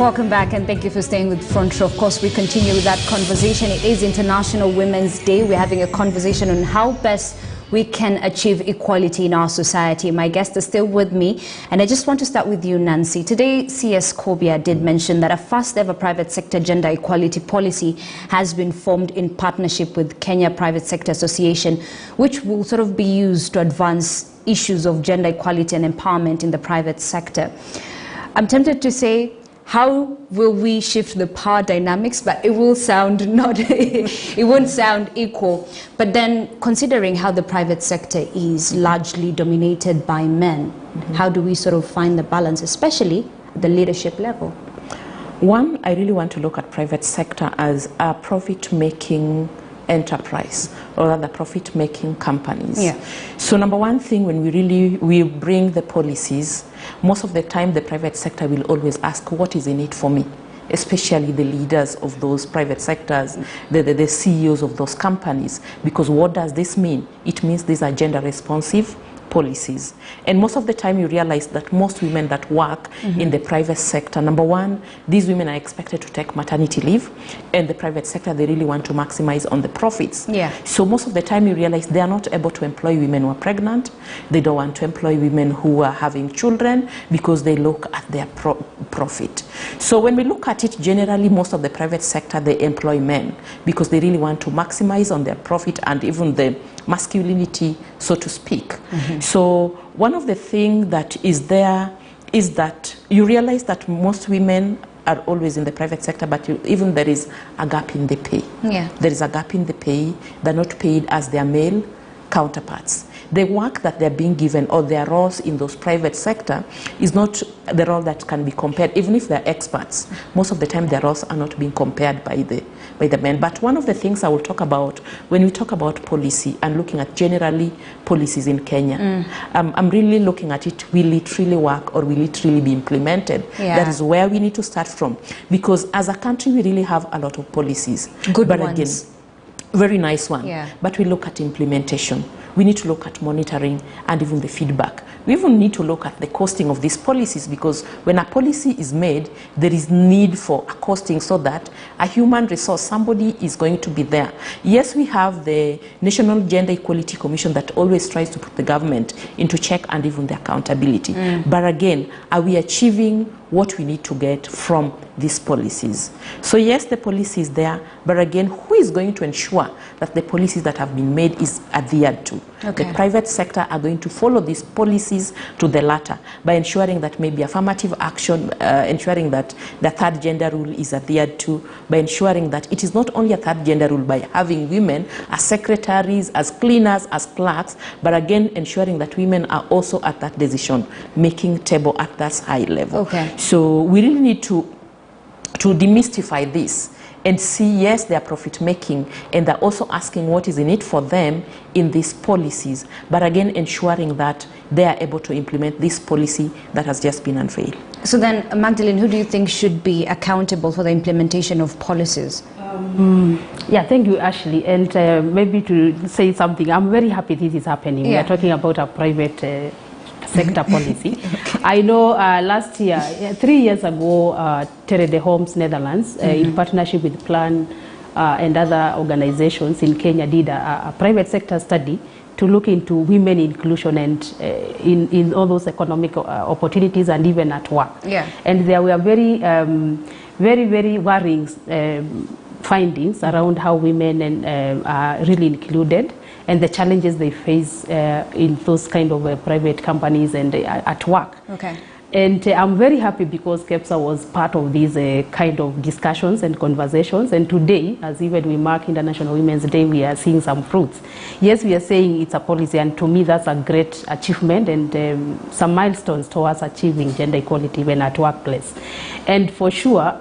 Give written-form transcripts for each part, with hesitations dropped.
Welcome back, and thank you for staying with Front Row. Of course, we continue with that conversation. It is International Women's Day. We're having a conversation on how best we can achieve equality in our society. My guest is still with me, and I just want to start with you, Nancy. Today, CS Kobia did mention that a first ever private sector gender equality policy has been formed in partnership with Kenya Private Sector Association, which will sort of be used to advance issues of gender equality and empowerment in the private sector. I'm tempted to say, how will we shift the power dynamics? But it will sound it won't sound equal. But then, considering how the private sector is largely dominated by men, how do we sort of find the balance, especially at the leadership level? One, I really want to look at private sector as a profit-making enterprise, or rather profit-making companies. Yeah. So number one thing, when we bring the policies, most of the time the private sector will always ask, what is in it for me? Especially the leaders of those private sectors, the CEOs of those companies. Because what does this mean? It means these are gender responsive policies. And most of the time you realize that most women that work in the private sector, number one, these women are expected to take maternity leave, and the private sector, they really want to maximize on the profits. Yeah. So most of the time you realize they are not able to employ women who are pregnant. They don't want to employ women who are having children because they look at their profit. So when we look at it, generally most of the private sector, they employ men because they really want to maximize on their profit and even the masculinity, so to speak. So one of the things that is there is that you realize that most women are always in the private sector, but even there is a gap in the pay. Yeah. There is a gap in the pay. They're not paid as their male counterparts. The work that they're being given, or their roles in those private sector, is not the role that can be compared. Even if they're experts, most of the time their roles are not being compared by the men. But one of the things I will talk about when we talk about policy and looking at generally policies in Kenya, I'm really looking at it, will it really work or will it really be implemented? Yeah. That is where we need to start from. Because as a country, we really have a lot of policies. Good ones. Again, very nice one. Yeah. But we look at implementation. We need to look at monitoring and even the feedback. We even need to look at the costing of these policies, because when a policy is made, there is need for a costing so that a human resource, somebody is going to be there. Yes, we have the National Gender Equality Commission that always tries to put the government into check and even the accountability. But again, are we achieving what we need to get from these policies? So yes, the policy is there, but again, who is going to ensure that the policies that have been made is adhered to? Okay. The private sector are going to follow these policies to the latter by ensuring that maybe affirmative action, ensuring that the third gender rule is adhered to, by ensuring that it is not only a third gender rule by having women as secretaries, as cleaners, as clerks, but again ensuring that women are also at that decision-making table at that high level. Okay. So we really need to demystify this and see, yes, they are profit-making, and they're also asking what is in it for them in these policies, but again ensuring that they are able to implement this policy that has just been unveiled. So then, Magdalene, who do you think should be accountable for the implementation of policies? Yeah, thank you, Ashley. And maybe to say something, I'm very happy this is happening. Yeah. We are talking about a private sector policy. Okay. I know last year, 3 years ago, Terre de Homes, Netherlands, in partnership with Plan and other organizations in Kenya, did a private sector study to look into women inclusion and in all those economic opportunities and even at work. Yeah. And there were very worrying findings around how women are really included, and the challenges they face in those kind of private companies and at work. Okay. And I'm very happy because KEPSA was part of these kind of discussions and conversations. And today, as even we mark International Women's Day, we are seeing some fruits. Yes, we are saying it's a policy, and to me that's a great achievement and some milestones towards achieving gender equality even at workplace. And for sure,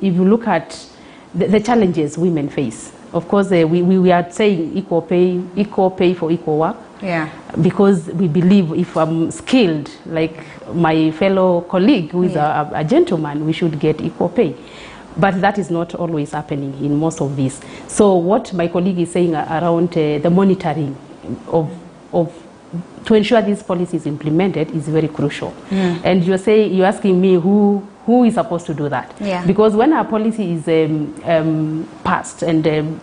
if you look at the challenges women face, of course, we are saying equal pay for equal work. Yeah. Because we believe if I'm skilled, like my fellow colleague who is a gentleman, we should get equal pay. But that is not always happening in most of these. So what my colleague is saying around the monitoring to ensure these policies implemented is very crucial. And you're asking me who who is supposed to do that? Yeah. Because when our policy is passed and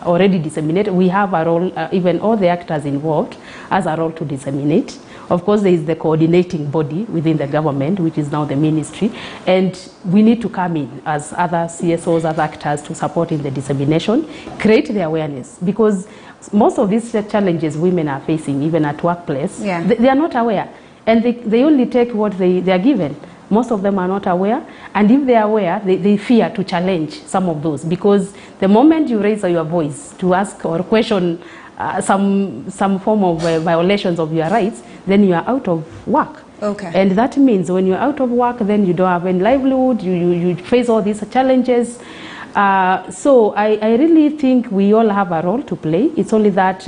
already disseminated, we have a role, even all the actors involved has a role to disseminate. Of course, there is the coordinating body within the government, which is now the ministry, and we need to come in as other CSOs, other actors to support in the dissemination, create the awareness, because most of these challenges women are facing, even at workplace, they are not aware, and they only take what they are given. Most of them are not aware, and if they are aware, they fear to challenge some of those, because the moment you raise your voice to ask or question some form of violations of your rights, then you are out of work. Okay. And that means when you're out of work, then you don't have any livelihood, you face all these challenges. So I really think we all have a role to play. It's only that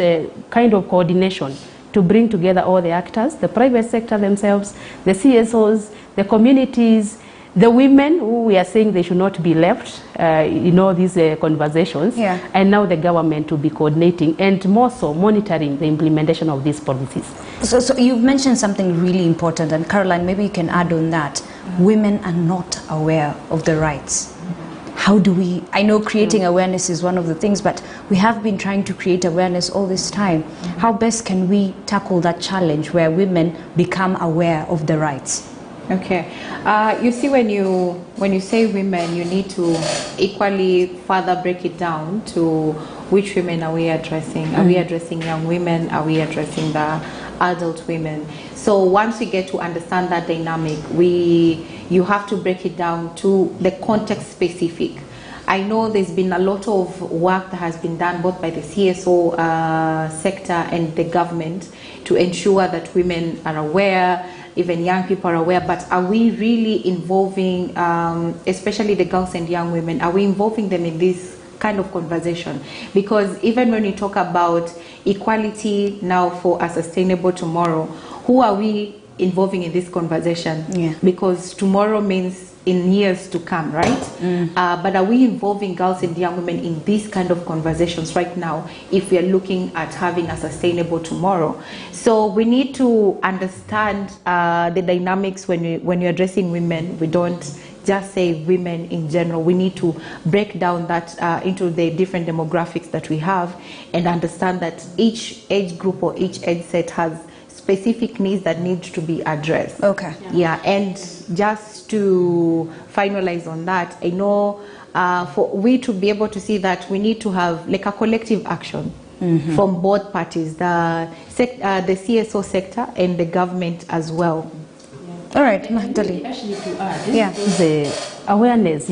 kind of coordination to bring together all the actors, the private sector themselves, the CSOs, the communities, the women who we are saying they should not be left in all these conversations, and now the government to be coordinating and more so monitoring the implementation of these policies. So you've mentioned something really important, and Caroline, maybe you can add on that. Women are not aware of the rights. How do we, I know creating awareness is one of the things, but we have been trying to create awareness all this time. How best can we tackle that challenge where women become aware of the rights? Okay, you see, when you say women, you need to equally further break it down to which women are we addressing. Are we addressing young women? Are we addressing the adult women? So once we get to understand that dynamic, you have to break it down to the context specific. I know there's been a lot of work that has been done both by the CSO sector and the government to ensure that women are aware, even young people are aware, but are we really involving, especially the girls and young women, are we involving them in this kind of conversation? Because even when you talk about equality now for a sustainable tomorrow, who are we involving in this conversation? Because tomorrow means in years to come, right? But are we involving girls and young women in these kind of conversations right now if we are looking at having a sustainable tomorrow? So we need to understand the dynamics when you're addressing women. We don't just say women in general. We need to break down that into the different demographics that we have and understand that each age group or each age set has specific needs that need to be addressed. Okay. Yeah, and just to finalize on that, I know for we to be able to see that, we need to have like a collective action from both parties, the CSO sector and the government as well. All right, Magdalene. Actually, to add, the awareness,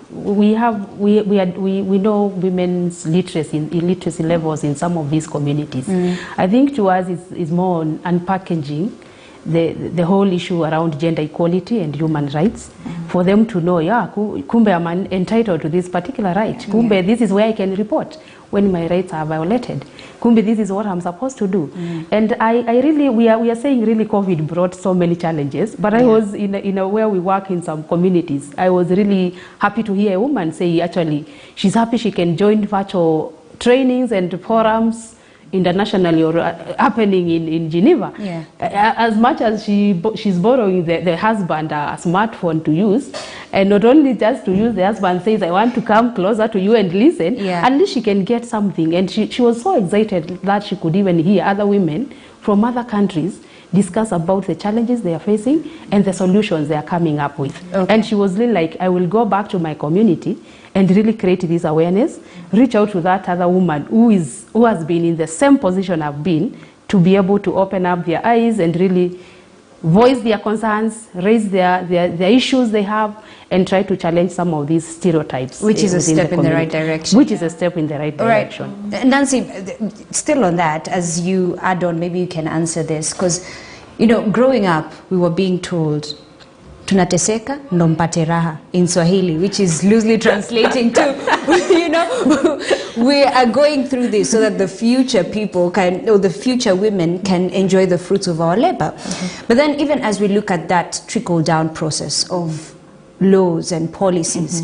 we know women's literacy levels in some of these communities. I think to us is more on unpackaging the whole issue around gender equality and human rights, for them to know, kumbe I'm entitled to this particular right. Kumbe this is where I can report when my rights are violated. Kumbe this is what I'm supposed to do. And I really, we are saying really COVID brought so many challenges, but I was in a where we work in some communities, I was really happy to hear a woman say actually she's happy she can join virtual trainings and forums internationally or happening in Geneva. As much as she's borrowing the husband a smartphone to use, and not only just to use, the husband says, I want to come closer to you and listen, at least she can get something. And she was so excited that she could even hear other women from other countries discuss about the challenges they are facing and the solutions they are coming up with. And she was really like, I will go back to my community and really create this awareness, reach out to that other woman who has been in the same position I've been, to be able to open up their eyes and really voice their concerns, raise their issues they have, and try to challenge some of these stereotypes. Which is a step in the right direction. Which is a step in the right direction. Right. Nancy, still on that, as you add on, maybe you can answer this, because, you know, growing up, we were being told, tunateseka ndo mpate raha in Swahili, which is loosely translating to, you know, we are going through this so that the future people can, or the future women can enjoy the fruits of our labor. But then even as we look at that trickle-down process of laws and policies,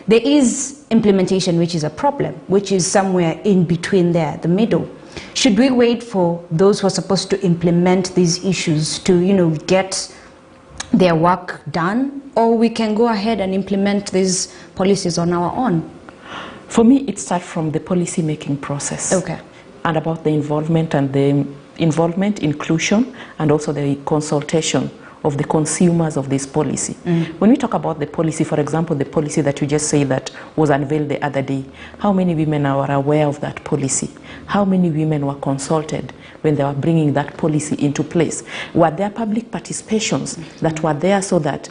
there is implementation, which is a problem, which is somewhere in between there, the middle. Should we wait for those who are supposed to implement these issues to, you know, get their work done, or we can go ahead and implement these policies on our own? For me, it starts from the policy making process. Okay. And about the involvement and the inclusion, and also the consultation of the consumers of this policy. When we talk about the policy, for example, the policy that you just say that was unveiled the other day, how many women are aware of that policy? How many women were consulted when they were bringing that policy into place? Were there public participations that were there so that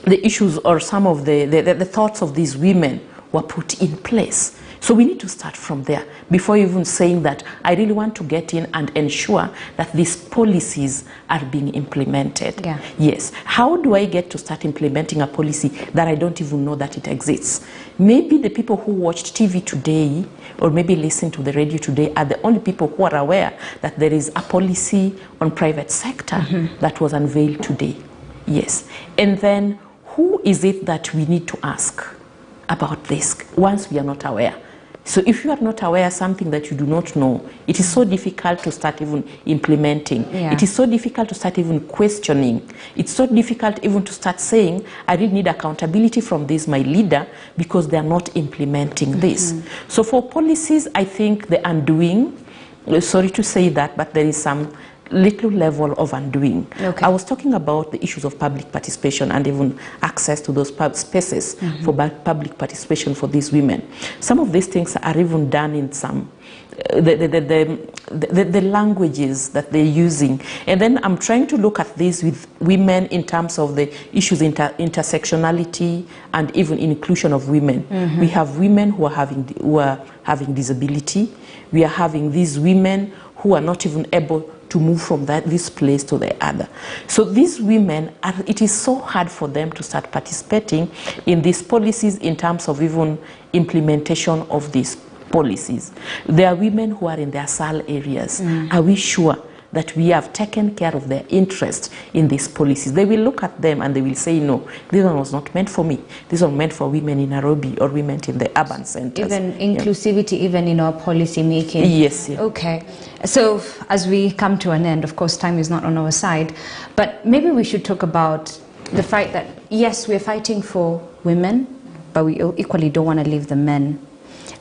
the issues or some of the thoughts of these women were put in place? So we need to start from there before even saying that I really want to get in and ensure that these policies are being implemented. Yeah. Yes. How do I get to start implementing a policy that I don't even know that it exists? Maybe the people who watched TV today or maybe listen to the radio today are the only people who are aware that there is a policy on private sector that was unveiled today. Yes. And then who is it that we need to ask about this once we are not aware? So if you are not aware of something that you do not know, it is so difficult to start even implementing. Yeah. It is so difficult to start even questioning. It's so difficult even to start saying, I really need accountability from this, my leader, because they are not implementing this. So for policies, I think the undoing, sorry to say that, but there is some little level of undoing. Okay. I was talking about the issues of public participation and even access to those spaces for public participation for these women. Some of these things are even done in some the languages that they're using. And then I'm trying to look at this with women in terms of the issues intersectionality and even inclusion of women. We have women who are having disability. We are having these women who are not even able to move from this place to the other. So these women, it is so hard for them to start participating in these policies in terms of even implementation of these policies. There are women who are in their SAL areas. Are we sure that we have taken care of their interest in these policies? They will look at them and they will say, no, this one was not meant for me. This one meant for women in Nairobi or women in the urban centers. Even inclusivity, even in our policy making. Yes. Yeah. Okay. So as we come to an end, of course, time is not on our side, but maybe we should talk about the fact that, yes, we're fighting for women, but we equally don't want to leave the men.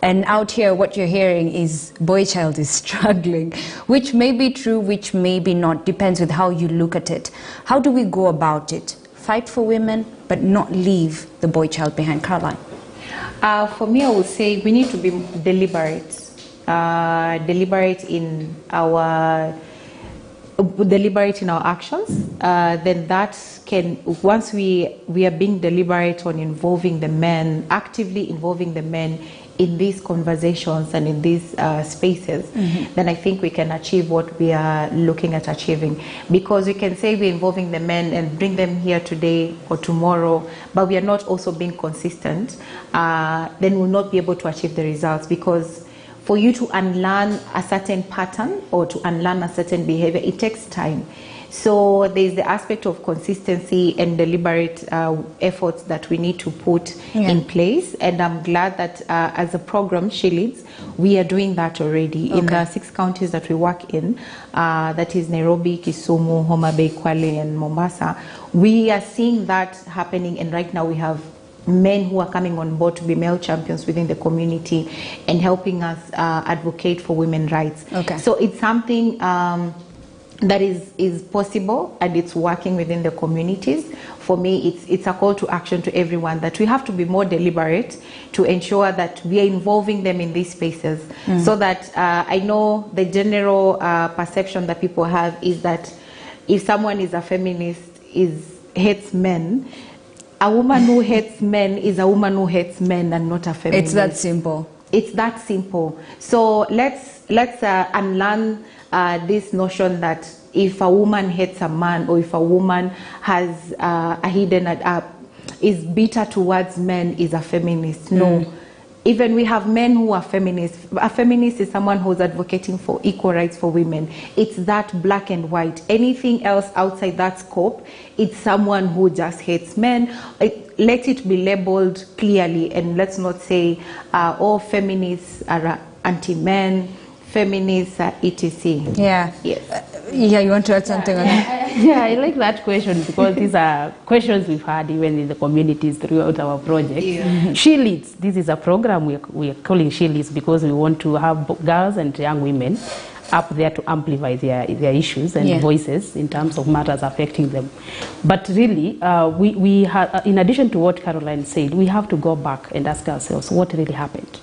And out here, what you're hearing is boy child is struggling, which may be true, which may be not, depends with how you look at it. How do we go about it? Fight for women, but not leave the boy child behind. Caroline? For me, I would say we need to be deliberate. Deliberate in our actions. Then that can, once we are being deliberate on involving the men, actively involving the men in these conversations and in these spaces, then I think we can achieve what we are looking at achieving. Because we can say we're involving the men and bring them here today or tomorrow, but we are not also being consistent, then we'll not be able to achieve the results. Because for you to unlearn a certain pattern or to unlearn a certain behavior, it takes time. So there's the aspect of consistency and deliberate efforts that we need to put in place. And I'm glad that as a program, She Leads, we are doing that already in the 6 counties that we work in, that is Nairobi, Kisumu, Homa Bay, Kwale, and Mombasa. We are seeing that happening, and right now we have men who are coming on board to be male champions within the community and helping us advocate for women's rights. So it's something that is possible, and it's working within the communities. For me, it's a call to action to everyone that we have to be more deliberate to ensure that we are involving them in these spaces, so that I know the general perception that people have is that if someone is a feminist, hates men, a woman who hates men is a woman who hates men and not a feminist. It's that simple. It's that simple. So let's unlearn this notion that if a woman hates a man, or if a woman has a hidden is bitter towards men, is a feminist. No. Even we have men who are feminists. A feminist is someone who's advocating for equal rights for women. It's that black and white. Anything else outside that scope, it's someone who just hates men. Let it be labeled clearly, and let's not say all feminists are anti-men, feminists are etc. Yeah. Yes. Yeah, you want to add something on that? Yeah, I like that question because these are questions we've had even in the communities throughout our project. Yeah. She Leads, this is a program we are calling She Leads because we want to have girls and young women up there to amplify their issues and voices in terms of matters affecting them. But really, we have, in addition to what Caroline said, we have to go back and ask ourselves what really happened.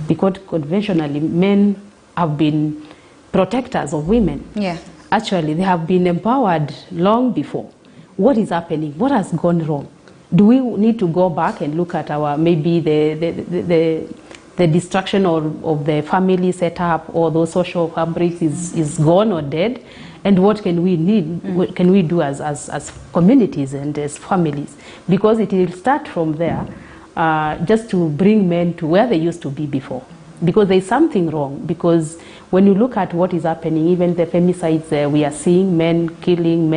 Because conventionally, men have been protectors of women. Yeah. Actually, they have been empowered long before. What is happening? What has gone wrong? Do we need to go back and look at our, maybe the destruction of the family setup or those social fabrics is gone or dead? And what can we what can we do as communities and as families? Because it will start from there, just to bring men to where they used to be before. Because there's something wrong. Because when you look at what is happening, even the femicides, we are seeing men killing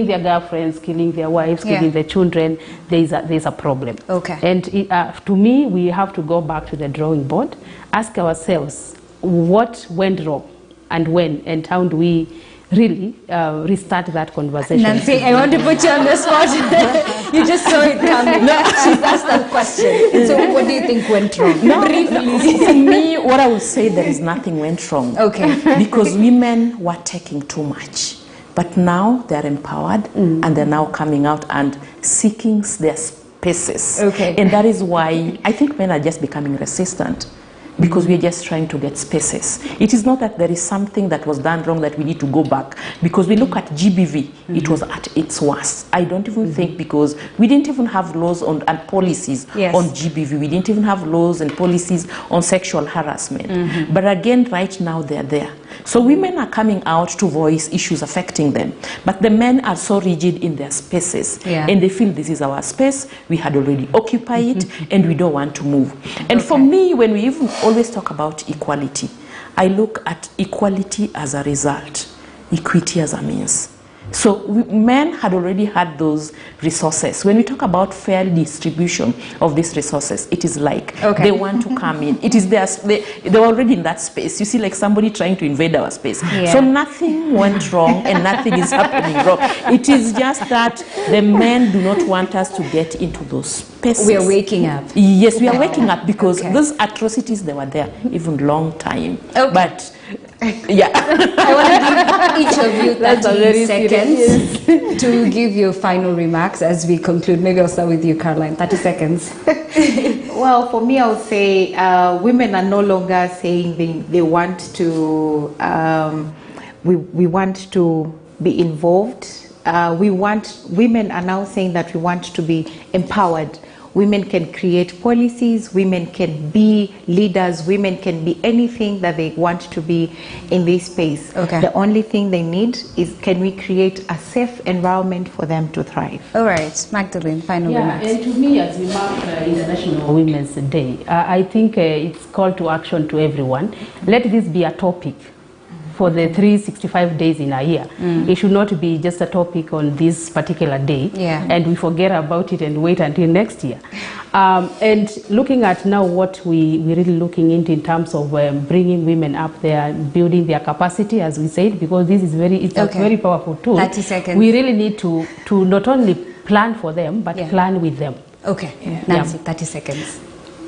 their girlfriends, killing their wives, killing their children. There's a problem. Okay. And to me, we have to go back to the drawing board, ask ourselves what went wrong and when, and how do we really restart that conversation. Nancy, I want to put you on the spot. You just saw it coming. She's asked that question. So what do you think went wrong? Briefly. For me, what I would say, there is nothing went wrong. Okay. Because women were taking too much. But now they're empowered and they're now coming out and seeking their spaces. Okay. And that is why I think men are just becoming resistant. Because we're just trying to get spaces. It is not that there is something that was done wrong that we need to go back. Because we look at GBV, it was at its worst. I don't even think, because we didn't even have laws and policies on GBV. We didn't even have laws and policies on sexual harassment. But again, right now they're there. So women are coming out to voice issues affecting them. But the men are so rigid in their spaces. And they feel this is our space, we had already occupied it, and we don't want to move. And for me, when we even always talk about equality, I look at equality as a result, equity as a means. So men had already had those resources. When we talk about fair distribution of these resources, it is like they want to come in. It is they're already in that space. You see, like somebody trying to invade our space. So nothing went wrong and nothing is happening wrong. It is just that the men do not want us to get into those spaces. We are waking up. Yes, we are waking up because those atrocities, they were there even long time. But yeah. I want to give each of you 30 seconds to give your final remarks as we conclude. Maybe I'll start with you, Caroline. 30 seconds. Well, for me, I would say women are no longer saying they want to, we want to be involved. Women are now saying that we want to be empowered. Women can create policies, women can be leaders, women can be anything that they want to be in this space. The only thing they need is, can we create a safe environment for them to thrive? All right, Magdalene, final remarks. And to me, as we mark International Women's Day, I think it's call to action to everyone. Let this be a topic for the 365 days in a year. It should not be just a topic on this particular day and we forget about it and wait until next year. And looking at now what we're really looking into in terms of bringing women up there, building their capacity, as we said, because this is it's a very powerful tool. 30 seconds. We really need to not only plan for them, but plan with them. Nancy, 30 seconds.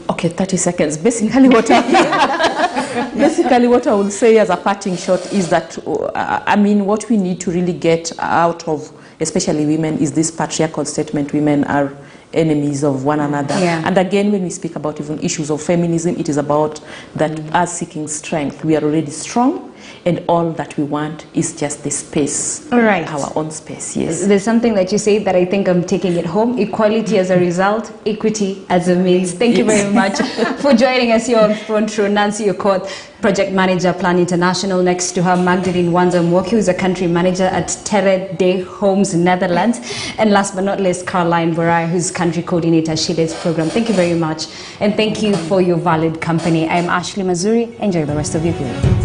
Okay, 30 seconds. Basically what I would say as a parting shot is that, I mean, what we need to really get out of, especially women, is this patriarchal statement, women are enemies of one another. And again, when we speak about even issues of feminism, it is about that us seeking strength. We are already strong, and all that we want is just the space, our own space. There's something that you say that I think I'm taking it home. Equality as a result, equity as a means. Thank you very much for joining us here on Front Row. Nancy Okoth, Project Manager, Plan International. Next to her, Magdalene Wanza-Mwoki, who is a Country Manager at Terre de Homes, Netherlands. And last but not least, Caroline Borai, who's Country Coordinator, She Leads Program. Thank you very much. And thank you for your valued company. I'm Ashley Mazuri. Enjoy the rest of your viewing.